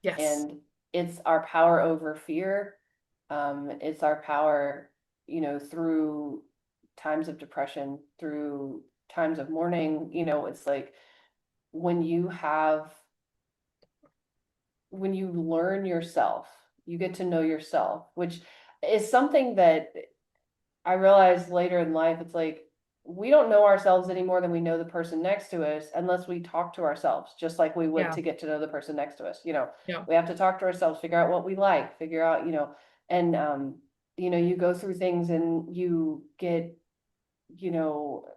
Yes. And it's our power over fear. It's our power, through times of depression, through times of mourning, it's like when you have, when you learn yourself, you get to know yourself, which is something that I realized later in life. It's like we don't know ourselves any more than we know the person next to us unless we talk to ourselves, just like we would Yeah. to get to know the person next to us. Yeah. We have to talk to ourselves, figure out what we like, figure out, and you go through things and you get, you know,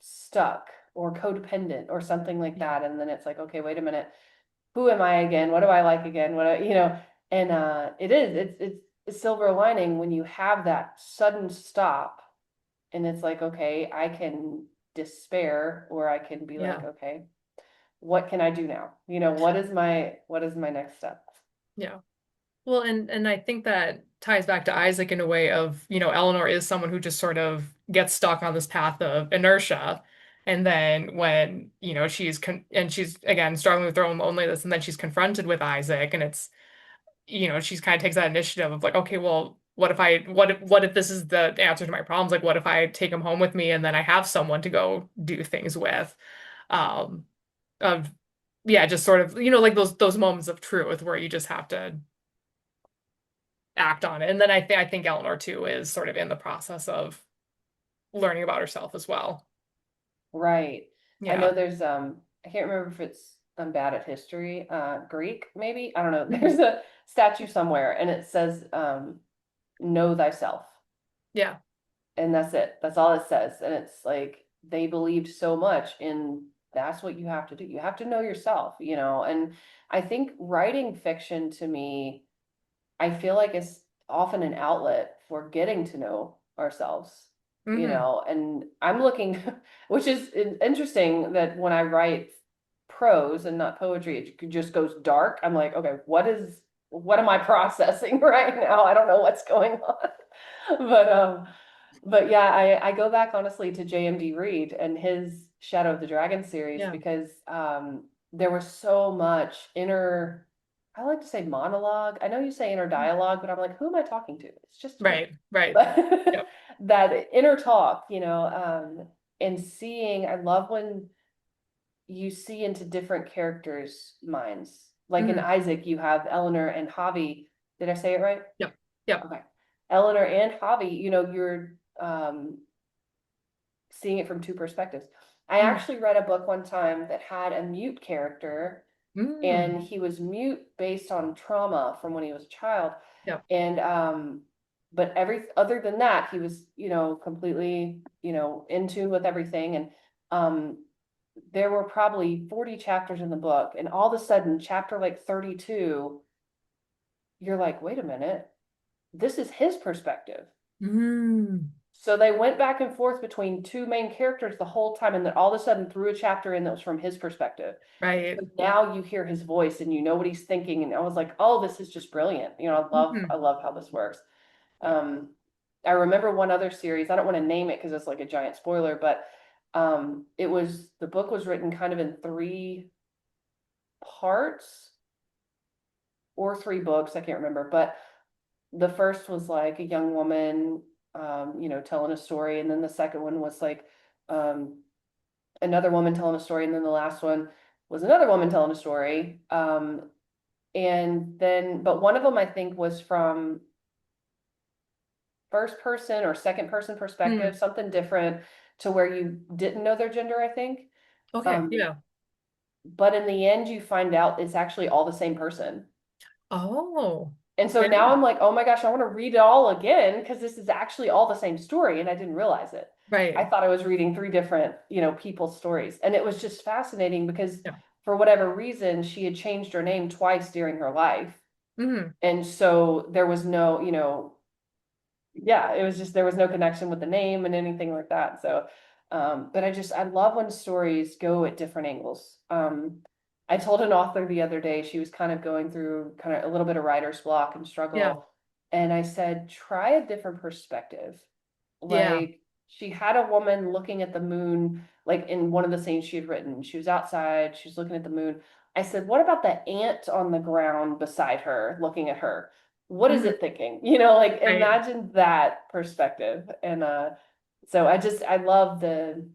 stuck or codependent or something like Yeah. that. And then it's like, okay, wait a minute, who am I again? What do I like again? And it's a silver lining when you have that sudden stop and it's like, okay, I can despair or I can be like, Yeah. okay, what can I do now? What is my next step? Yeah. Well, and I think that ties back to Isaac in a way of, Eleanor is someone who just sort of gets stuck on this path of inertia. And then when, and she's again struggling with her own loneliness, and then she's confronted with Isaac, and it's, she's kind of takes that initiative of like, okay, well, what if this is the answer to my problems? Like, what if I take him home with me and then I have someone to go do things with? Um, of yeah, just sort of, like those moments of truth where you just have to act on it. And then I think Eleanor too is sort of in the process of learning about herself as well. Right. I know Yeah. there's I can't remember if it's, I'm bad at history, Greek maybe. I don't know. Mhm. There's a statue somewhere and it says know thyself. Yeah. And that's it. That's all it says. And it's like they believed so much in that's what you have to do. You have to know yourself, and I think writing fiction to me, I feel like it's often an outlet for getting to know ourselves, Hmm. and I'm looking, which is interesting that when I write prose and not poetry, it just goes dark. I'm like, okay, what am I processing right now? I don't know what's going on. But yeah, I go back honestly to JMD Reed and his Shadow of the Dragon series Yeah. because there was so much inner, I like to say monologue. I know you say inner dialogue, but I'm like, who am I talking to? It's just me. Right. Right. But Yep. that inner talk, and seeing, I love when you see into different characters' minds. Like in Hmm. Isaac, you have Eleanor and Javi. Did I say it right? Yep. Yep. Okay. Eleanor and Javi, you're seeing it from two perspectives. I Mm. actually read a book one time that had a mute character, Mm. and he was mute based on trauma from when he was a child. Yep. And but every other than that, he was, completely, in tune with everything. And there were probably 40 chapters in the book, and all of a sudden, chapter like 32, you're like, wait a minute, this is his perspective. Mm. So they went back and forth between two main characters the whole time, and then all of a sudden threw a chapter in that was from his perspective. Right. So now you hear his voice and you know what he's thinking. And I was like, oh, this is just brilliant. I love, Hmm. I love how this works. Um, I remember one other series. I don't want to name it because it's like a giant spoiler, but the book was written kind of in three parts or three books. I can't remember, but the first was like a young woman, telling a story, and then the second one was like another woman telling a story, and then the last one was another woman telling a story. And then, but one of them I think was from first person or second person perspective, Mm. something different to where you didn't know their gender, I think. Okay. Um, Yeah. but in the end, you find out it's actually all the same person. Oh, And so now very I'm like, oh my gosh, I want to read it all again because this is actually all the same story, and I didn't realize it. I right. thought I was reading three different, people's stories, and it was just fascinating because Yeah. for whatever reason, she had changed her name twice during her life, Hmm. and so there was no, yeah, it was just there was no connection with the name and anything like that. So, but I love when stories go at different angles. I told an author the other day, she was kind of going through kind of a little bit of writer's block and Yeah. struggle. And I said, try a different perspective. Yeah. Like she had a woman looking at the moon, like in one of the scenes she had written. She was outside, she was looking at the moon. I said, what about the ant on the ground beside her, looking at her? What is Mhm. it thinking? You know, like Right. imagine that perspective. And so I love the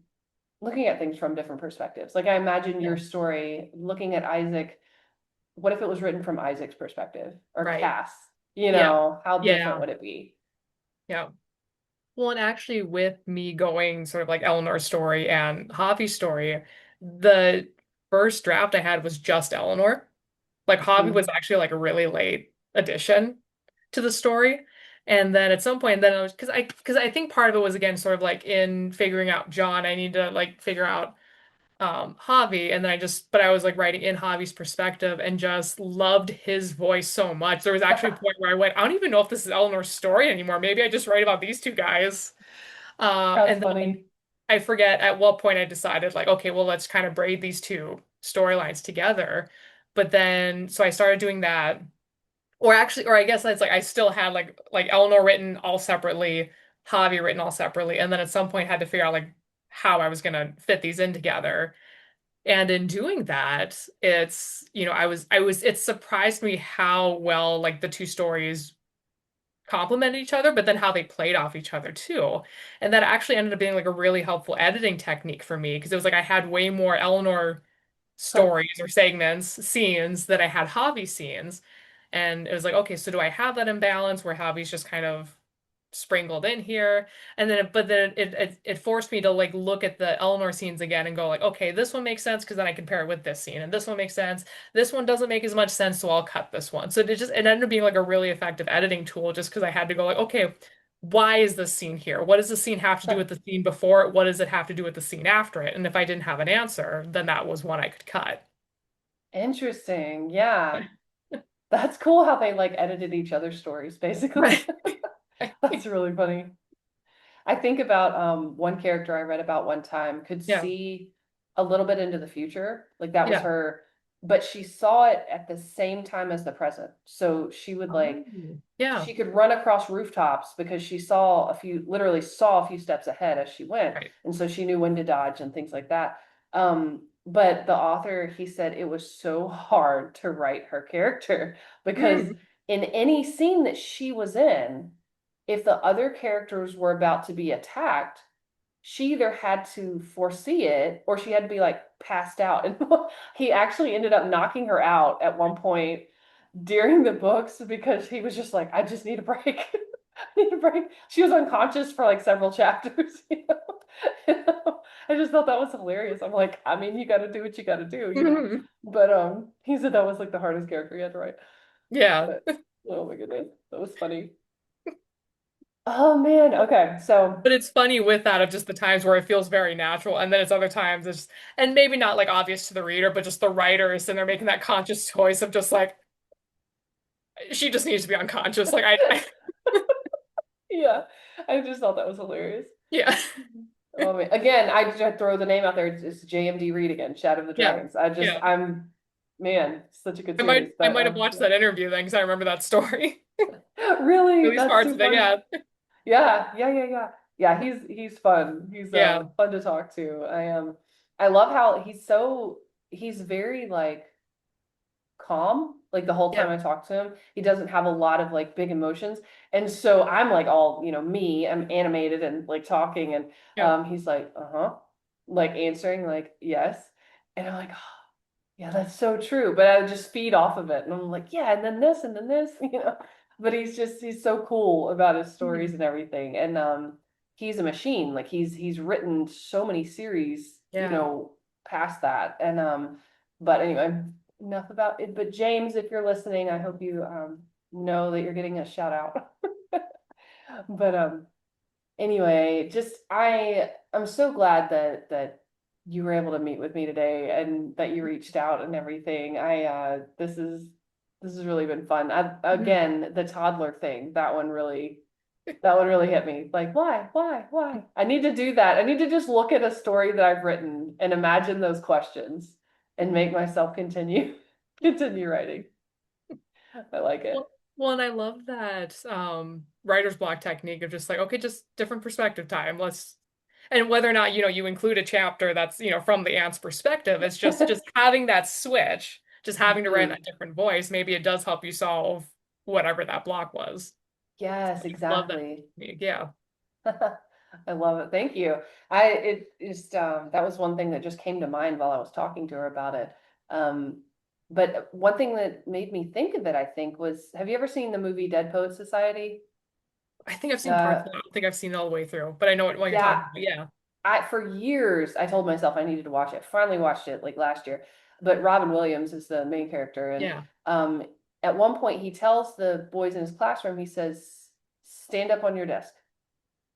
looking at things from different perspectives. Like I imagine Yeah. your story looking at Isaac. What if it was written from Isaac's perspective or Right. Cass? You Yeah. know, how different Yeah. would it be? Yeah. Well, and actually, with me going sort of like Eleanor's story and Javi's story, the first draft I had was just Eleanor. Like Javi was Mhm. actually like a really late addition to the story. And then at some point, then I was because I think part of it was again sort of like in figuring out John, I need to like figure out Javi, and then but I was like writing in Javi's perspective and just loved his voice so much. There was actually a point where I went, I don't even know if this is Eleanor's story anymore. Maybe I just write about these two guys. That's And then funny. I forget at what point I decided, like, okay, well, let's kind of braid these two storylines together. But then, so I started doing that. Or actually, or I guess that's like I still had like Eleanor written all separately, Javi written all separately, and then at some point had to figure out like how I was gonna fit these in together. And in doing that, it surprised me how well like the two stories complemented each other, but then how they played off each other too. And that actually ended up being like a really helpful editing technique for me because it was like I had way more Eleanor stories or segments, scenes that I had Javi scenes. And it was like, okay, so do I have that imbalance where Javi's just kind of sprinkled in here? And then, but then it forced me to like look at the Eleanor scenes again and go like, okay, this one makes sense because then I compare it with this scene, and this one makes sense. This one doesn't make as much sense, so I'll cut this one. So it ended up being like a really effective editing tool just because I had to go like, okay, why is this scene here? What does the scene have to do with the scene before it? What does it have to do with the scene after it? And if I didn't have an answer, then that was one I could cut. Interesting. Yeah. That's cool how they like edited each other's stories, basically. Right. That's really funny. I think about one character I read about one time could Yeah. see a little bit into the future. Like that was Yeah. her, but she saw it at the same time as the present. So she would Oh, like yeah. she could run across rooftops because she saw literally saw a few steps ahead as she went. Right. And so she knew when to dodge and things like that. But the author, he said it was so hard to write her character because Mm. in any scene that she was in, if the other characters were about to be attacked, she either had to foresee it or she had to be like passed out. And he actually ended up knocking her out at one point during the books because he was just like, I just need a break. I need a break. She was unconscious for like several chapters, you know? You know? I just thought that was hilarious. I'm like, I mean, you gotta do what you gotta do, you know. Mhm. But he said that was like the hardest character he had to write. Yeah. But oh my goodness, that was funny. Oh man, okay. So But it's funny with that of just the times where it feels very natural, and then it's other times and maybe not like obvious to the reader, but just the writers, and they're making that conscious choice of just like she just needs to be unconscious. Like I yeah, I just thought that was hilarious. yeah. Oh man. Again, I just throw the name out there. It's JMD Reed again, Shadow of the Yeah. Dragons. Yeah. I'm man, such a good I might series. I But might have watched that interview then because I remember that story. At really, least that's parts too of it, funny. yeah. Yeah. Yeah, he's fun. He's Yeah. fun to talk to. I love how he's very like calm like the whole time Yeah. I talk to him. He doesn't have a lot of like big emotions. And so I'm like all, me, I'm animated and like talking and Yeah. he's like, "Uh-huh." Like answering like, "Yes." And I'm like, yeah, that's so true. But I would just feed off of it. And I'm like, yeah, and then this, you know. But he's so cool about his stories Mhm. and everything. And he's a machine. Like he's written so many series, Yeah. past that. And but anyway, enough about it. But James, if you're listening, I hope you know that you're getting a shout out. But anyway, just I'm so glad that you were able to meet with me today and that you reached out and everything. This has really been fun. Mhm. Again, the toddler thing, that one really hit me. Like, why? I need to do that. I need to just look at a story that I've written and imagine those questions and make myself continue continue writing. I like it. Well, and I love that writer's block technique of just like, okay, just different perspective time. And whether or not, you include a chapter that's, from the aunt's perspective, it's just having that switch just having to write in Mhm. that different voice, maybe it does help you solve whatever that block was. Yes, I love that exactly. technique. Yeah. I love it. Thank you. It just, that was one thing that just came to mind while I was talking to her about it. Um, but one thing that made me think of it, I think, was, have you ever seen the movie Dead Poet Society? I think I've seen parts Uh, of it. I don't think I've seen it all the way through, but I know what you're yeah, talking about. Yeah. for years I told myself I needed to watch it. Finally watched it like last year. But Robin Williams is the main character, and Yeah. um, at one point he tells the boys in his classroom, he says, "Stand up on your desk,"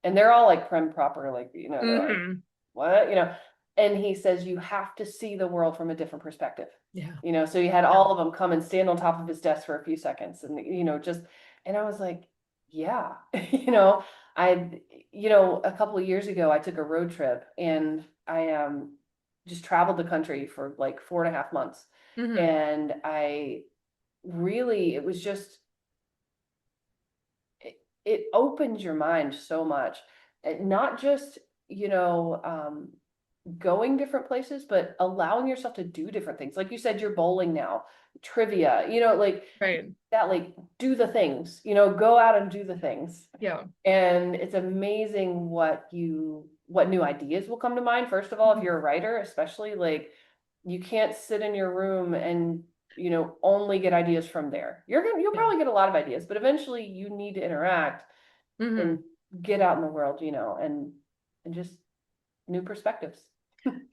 and they're all like prim proper, like they're like, Hmm. "What?" And he says, "You have to see the world from a different perspective." Yeah. So he had Yeah. all of them come and stand on top of his desk for a few seconds, and just, and I was like, yeah, I, a couple of years ago, I took a road trip, and I just traveled the country for like 4.5 months, Hmm. and I really, it was just, it opens your mind so much. Not just, you know, um, going different places, but allowing yourself to do different things. Like you said, you're bowling now, trivia, like Right. that, like do the things, go out and do the things. Yeah. And it's amazing what new ideas will come to mind. First of all, if Mhm. you're a writer, especially, like, you can't sit in your room and, only get ideas from there. You'll Yeah. probably get a lot of ideas, but eventually you need to interact and Hmm. get out in the world, and just new perspectives.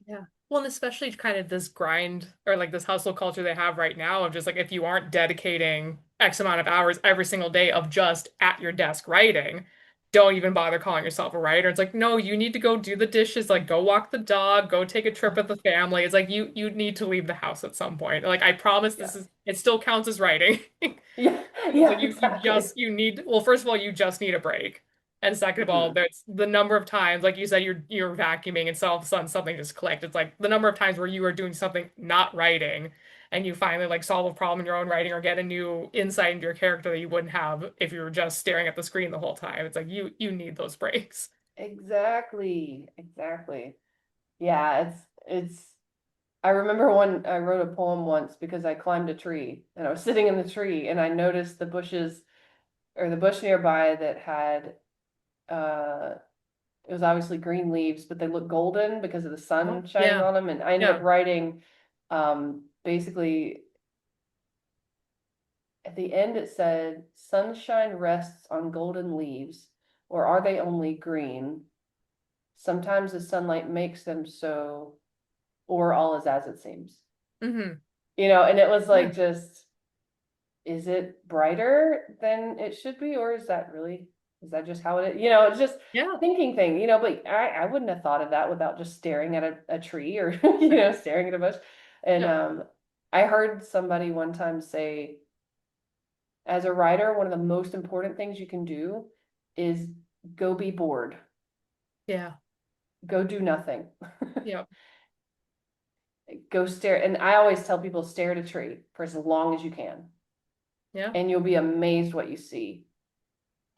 Yeah. Well, and especially kind of this grind or like this hustle culture they have right now of just like if you aren't dedicating X amount of hours every single day of just at your desk writing, don't even bother calling yourself a writer. It's like, no, you need to go do the dishes, like go walk the dog, go take a trip with the family. It's like you need to leave the house at some point. Like I promise Yeah. it still counts as writing. Yeah, It's like yeah, you exactly. just you need well, first of all, you just need a break. And second of all, Mhm. there's the number of times, like you said, you're vacuuming and so all of a sudden something just clicked. It's like the number of times where you are doing something not writing and you finally like solve a problem in your own writing or get a new insight into your character that you wouldn't have if you were just staring at the screen the whole time. It's like you need those breaks. Exactly, exactly. Yeah, it's I remember when I wrote a poem once because I climbed a tree and I was sitting in the tree and I noticed the bushes, or the bush nearby, that had uh it was obviously green leaves, but they looked golden because of the Oh, sun shining yeah. on them. And I ended up Yeah. writing, basically, at the end it said, "Sunshine rests on golden leaves, or are they only green? Sometimes the sunlight makes them so, or all is as it seems." Hmm. And it was Yeah. like, just, is it brighter than it should be, or is that just how it is? It's just Yeah. thinking thing, but I wouldn't have thought of that without just staring at a tree, or, Right. staring at a bush. And Yeah. I heard somebody one time say, as a writer, one of the most important things you can do is go be bored, Yeah. go do nothing. Yeah. Go stare. And I always tell people, stare at a tree for as long as you can, Yeah. and you'll be amazed what you see.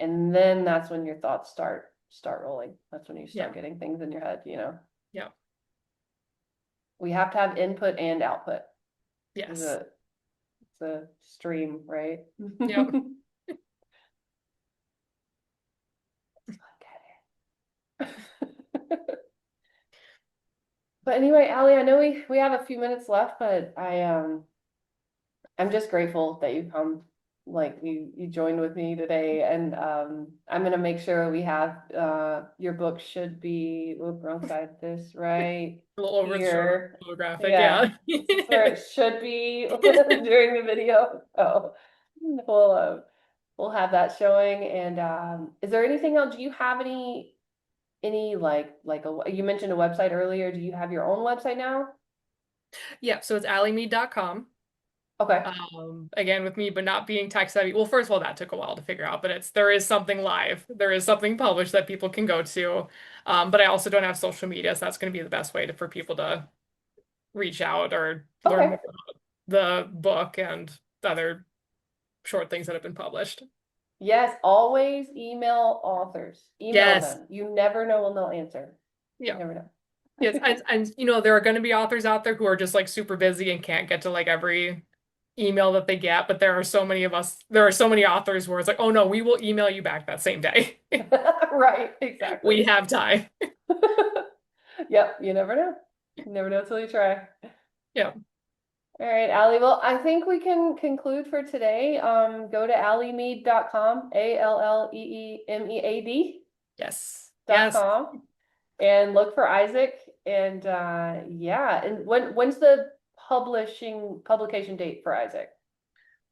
And then that's when your thoughts start rolling. That's when you start Yeah. getting things in your head. Yeah. We have to have input and output. It's Yes. a it's a stream, right? Yep. But anyway, Allie, I know we have a few minutes left, but I'm just grateful that you come, like you joined with me today, and I'm gonna make sure we have, your book should be, oop, wrong side, this right A little over the shoulder here. photographic. Yeah, Yeah. this is where it should be during the video. So we'll have that showing. And is there anything else? Do you have any you mentioned a website earlier? Do you have your own website now? Yeah, so it's alleemead.com. Okay. Again, with me, but not being tech savvy. Well, first of all, that took a while to figure out, but there is something live. There is something published that people can go to. But I also don't have social media, so that's going to be the best way for people to reach out or learn Okay. more about the book and other short things that have been published. Yes, always email authors. Email Yes. them. You never know when they'll answer. You Yeah. never know. Yes. And there are going to be authors out there who are just like super busy and can't get to like every email that they get, but there are so many of us, there are so many authors where it's like, oh no, we will email you back that same day. Right, We exactly. have time. Yep, you never know. You never know till you try. Yeah. All right, Allie. Well, I think we can conclude for today. Go to alleemead.com, ALLEEMEAD Yes. dot Yes. com, and look for Isaac. And yeah, and when's the publication date for Isaac?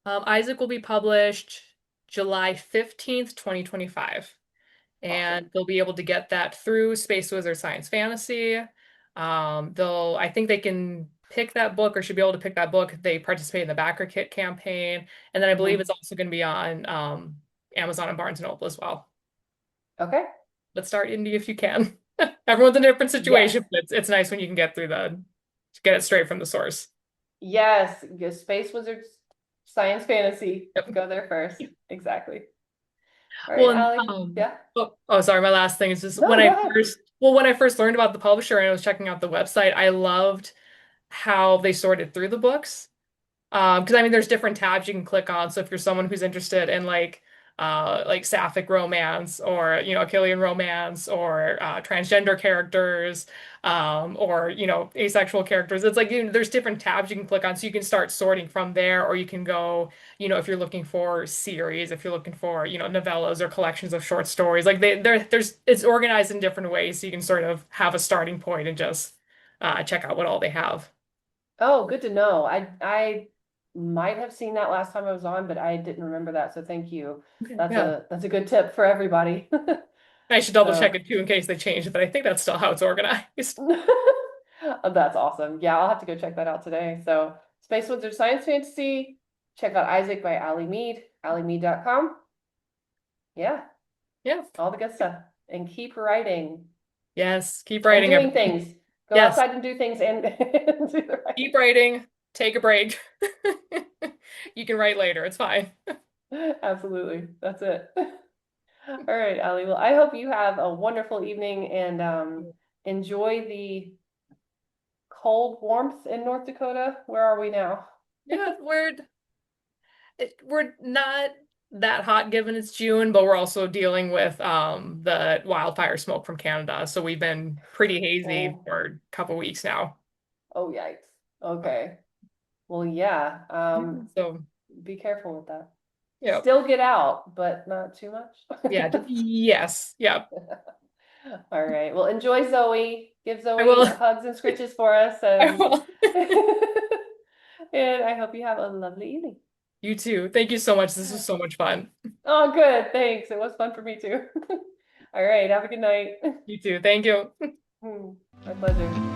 Isaac will be published July 15th, 2025. Awesome. And they'll be able to get that through Space Wizard Science Fantasy. I think they can pick that book or should be able to pick that book. They participate in the Backer Kit campaign. And then I believe Mhm. it's also going to be on Amazon and Barnes and Noble as well. Okay. Let's start indie if you can. Everyone's in a different Yes. situation, but it's nice when you can get through get it straight from the source. Yes. Space Wizards Science Fantasy. Yep. Go there first. Exactly. All right, Well, and Allie. Yeah. sorry, my last thing is just No, go ahead. when I first learned about the publisher and I was checking out the website, I loved how they sorted through the books. Because I mean, there's different tabs you can click on. So if you're someone who's interested in like sapphic romance or Achillean romance or transgender characters, or asexual characters, it's like there's different tabs you can click on, so you can start sorting from there, or you can go, if you're looking for series, if you're looking for novellas or collections of short stories, like there's it's organized in different ways, so you can sort of have a starting point and just check out what all they have. Oh, good to know. I might have seen that last time I was on, but I didn't remember that. So thank you. Okay. Yeah. That's a good tip for everybody. I should double check So it too in case they change it, but I think that's still how it's organized. that's awesome. Yeah, I'll have to go check that out today. So Space Wizard Science Fantasy. Check out Isaac by Allie Mead, alleemead.com. Yeah, Yeah. all the good stuff. And keep writing Yes. Keep and writing, doing everybody. things. Go Yes. outside and do things and, and do the Keep writing. Take a break. You can write later. It's fine. right. Absolutely. That's it. All right, Allie. Well, I hope you have a wonderful evening and enjoy the cold warmth in North Dakota. Where are we now? Yeah, we're not that hot given it's June, but we're also dealing with the wildfire smoke from Canada. So we've been pretty hazy Oh, for a couple weeks now. oh, yikes. Okay. Well, yeah. Yeah, so Be careful with that. yeah. Still get out, but not too much. Yeah, yes. Yeah. All right. Well, enjoy Zoe. Give I Zoe will. hugs and scritches for us, I and will. and I hope you have a lovely evening. You too. Thank you so much. This was so much fun. Oh, good. Thanks. It was fun for me too. All right. Have a good night. You too. Thank you. My pleasure.